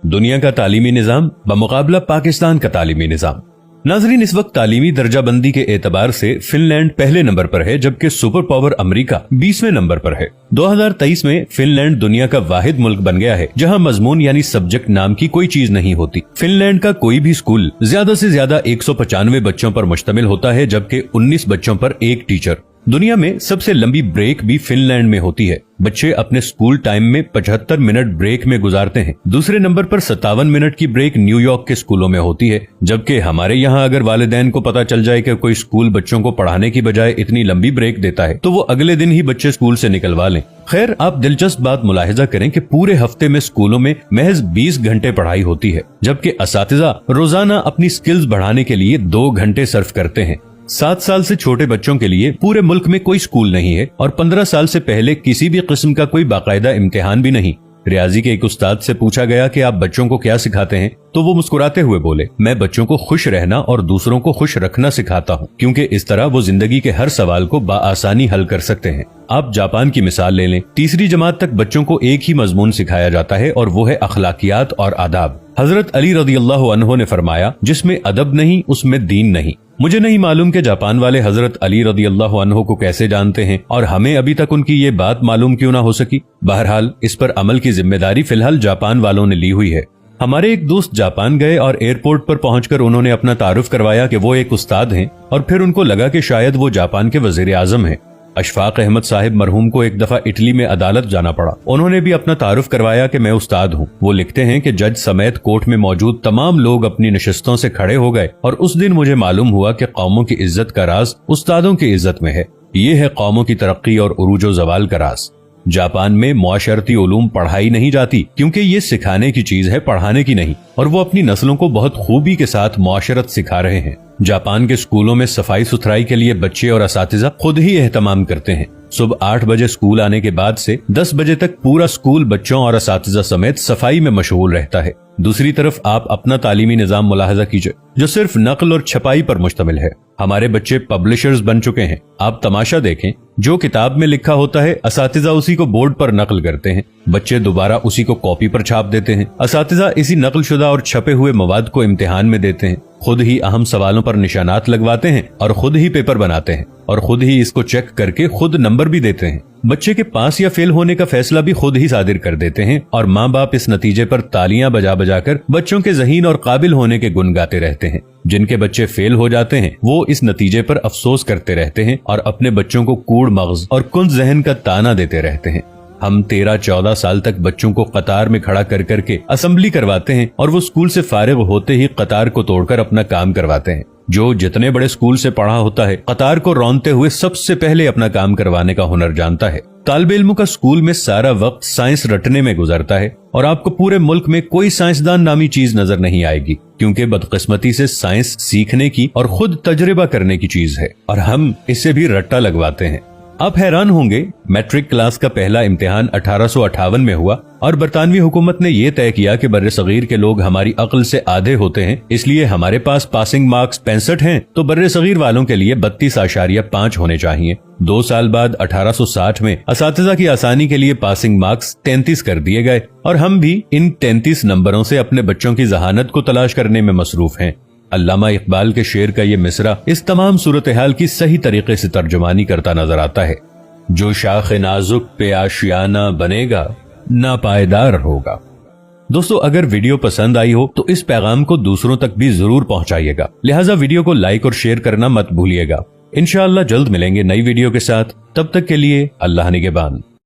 दुनिया का तालीमी निज़ाम बमुकाबला पाकिस्तान का तालीमी निज़ाम। नाज़रीन, इस वक्त तालीमी दर्जाबंदी के एतबार से फिनलैंड पहले नंबर पर है, जबकि सुपर पावर अमेरिका 20वें नंबर पर है। 2023 में फिनलैंड दुनिया का वाहिद मुल्क बन गया है जहां मजमून यानी सब्जेक्ट नाम की कोई चीज नहीं होती। फिनलैंड का कोई भी स्कूल ज्यादा से ज्यादा 195 बच्चों पर मुश्तमिल होता है, जबकि 19 बच्चों पर एक टीचर। दुनिया में सबसे लंबी ब्रेक भी फिनलैंड में होती है। बच्चे अपने स्कूल टाइम में 75 मिनट ब्रेक में गुजारते हैं। दूसरे नंबर पर 57 मिनट की ब्रेक न्यूयॉर्क के स्कूलों में होती है, जबकि हमारे यहाँ अगर वालिदैन को पता चल जाए कि कोई स्कूल बच्चों को पढ़ाने की बजाय इतनी लंबी ब्रेक देता है तो वो अगले दिन ही बच्चे स्कूल से निकलवा लें। खैर, आप दिलचस्प बात मुलाहिजा करें कि पूरे हफ्ते में स्कूलों में महज 20 घंटे पढ़ाई होती है, जबकि असातिज़ा रोजाना अपनी स्किल्स बढ़ाने के लिए 2 घंटे सर्फ करते हैं। 7 साल से छोटे बच्चों के लिए पूरे मुल्क में कोई स्कूल नहीं है और 15 साल से पहले किसी भी किस्म का कोई बाकायदा इम्तिहान भी नहीं। रियाजी के एक उस्ताद से पूछा गया कि आप बच्चों को क्या सिखाते हैं, तो वो मुस्कुराते हुए बोले, मैं बच्चों को खुश रहना और दूसरों को खुश रखना सिखाता हूँ, क्योंकि इस तरह वो जिंदगी के हर सवाल को बाआसानी हल कर सकते हैं। आप जापान की मिसाल ले लें। 3री जमात तक बच्चों को एक ही मजमून सिखाया जाता है और वो है अखलाकियात और आदाब। हजरत अली रज़ियल्लाहु अन्हु ने फरमाया, जिसमें अदब नहीं उसमें दीन नहीं। मुझे नहीं मालूम कि जापान वाले हजरत अली रज़ियल्लाहु अन्हु को कैसे जानते हैं और हमें अभी तक उनकी ये बात मालूम क्यों ना हो सकी। बहरहाल, इस पर अमल की जिम्मेदारी फिलहाल जापान वालों ने ली हुई है। हमारे एक दोस्त जापान गए और एयरपोर्ट पर पहुंचकर उन्होंने अपना तारुफ करवाया कि वो एक उस्ताद हैं, और फिर उनको लगा कि शायद वो जापान के वजीर आजम हैं। अशफाक अहमद साहिब मरहूम को एक दफा इटली में अदालत जाना पड़ा। उन्होंने भी अपना तारुफ करवाया कि मैं उस्ताद हूँ। वो लिखते हैं कि जज समेत कोर्ट में मौजूद तमाम लोग अपनी नशिस्तों से खड़े हो गए और उस दिन मुझे मालूम हुआ कि कौमों की इज्जत का राज उस्तादों की इज्जत में है। ये है कौमों की तरक्की और उरूजो जवाल का राज। जापान में मुआशरती उलूम पढ़ाई नहीं जाती, क्योंकि ये सिखाने की चीज है, पढ़ाने की नहीं, और वो अपनी नस्लों को बहुत खूबी के साथ मुआशरत सिखा रहे हैं। जापान के स्कूलों में सफाई सुथराई के लिए बच्चे और असातिज़ा खुद ही एहतमाम करते हैं। सुबह 8 बजे स्कूल आने के बाद से 10 बजे तक पूरा स्कूल बच्चों और असातिज़ा समेत सफाई में मशगूल रहता है। दूसरी तरफ आप अपना तालीमी निजाम मुलाहजा कीजिए, जो सिर्फ नकल और छपाई पर मुश्तमिल है। हमारे बच्चे पब्लिशर्स बन चुके हैं। आप तमाशा देखें, जो किताब में लिखा होता है असातिज़ा उसी को बोर्ड पर नकल करते हैं, बच्चे दोबारा उसी को कॉपी पर छाप देते हैं। असातिज़ा इसी नकलशुदा और छपे हुए मवाद को इम्तिहान में देते हैं, खुद ही अहम सवालों पर निशानात लगवाते हैं और खुद ही पेपर बनाते हैं और खुद ही इसको चेक करके खुद नंबर भी देते हैं। बच्चे के पास या फेल होने का फैसला भी खुद ही सादिर कर देते हैं और माँ बाप इस नतीजे पर तालियां बजा बजाकर बच्चों के ज़हीन और काबिल होने के गुन गाते रहते हैं। जिनके बच्चे फेल हो जाते हैं वो इस नतीजे पर अफसोस करते रहते हैं और अपने बच्चों को कूड़ मगज और कुंज जहन का ताना देते रहते हैं। हम 13-14 साल तक बच्चों को कतार में खड़ा कर करके असेंबली करवाते हैं और वो स्कूल से फारिग होते ही कतार को तोड़कर अपना काम करवाते हैं। जो जितने बड़े स्कूल से पढ़ा होता है, कतार को रौंदते हुए सबसे पहले अपना काम करवाने का हुनर जानता है। तालिब इल्म का स्कूल में सारा वक्त साइंस रटने में गुजरता है और आपको पूरे मुल्क में कोई साइंसदान नामी चीज नजर नहीं आएगी, क्योंकि बदकिस्मती से साइंस सीखने की और खुद तजर्बा करने की चीज है और हम इससे भी रट्टा लगवाते हैं। आप हैरान होंगे, मैट्रिक क्लास का पहला इम्तिहान 1858 में हुआ और बरतानवी हुकूमत ने यह तय किया कि बर्रे सगीर के लोग हमारी अक्ल से आधे होते हैं, इसलिए हमारे पास पासिंग मार्क्स 65 हैं, तो बर्रे सगीर वालों के लिए 32.5 होने चाहिए। 2 साल बाद 1860 में असातिज़ा की आसानी के लिए पासिंग मार्क्स 33 कर दिए गए और हम भी इन 33 नंबरों से अपने बच्चों की जहानत को तलाश करने में मसरूफ हैं। अल्लामा इकबाल के शेर का ये मिसरा इस तमाम सूरत हाल की सही तरीके से तर्जुमानी करता नजर आता है। जो शाख नाजुक पे आशियाना बनेगा ना पायदार होगा। दोस्तों, अगर वीडियो पसंद आई हो तो इस पैगाम को दूसरों तक भी जरूर पहुंचाइएगा, लिहाजा वीडियो को लाइक और शेयर करना मत भूलिएगा। इंशाअल्लाह जल्द मिलेंगे नई वीडियो के साथ, तब तक के लिए अल्लाह निगहबान।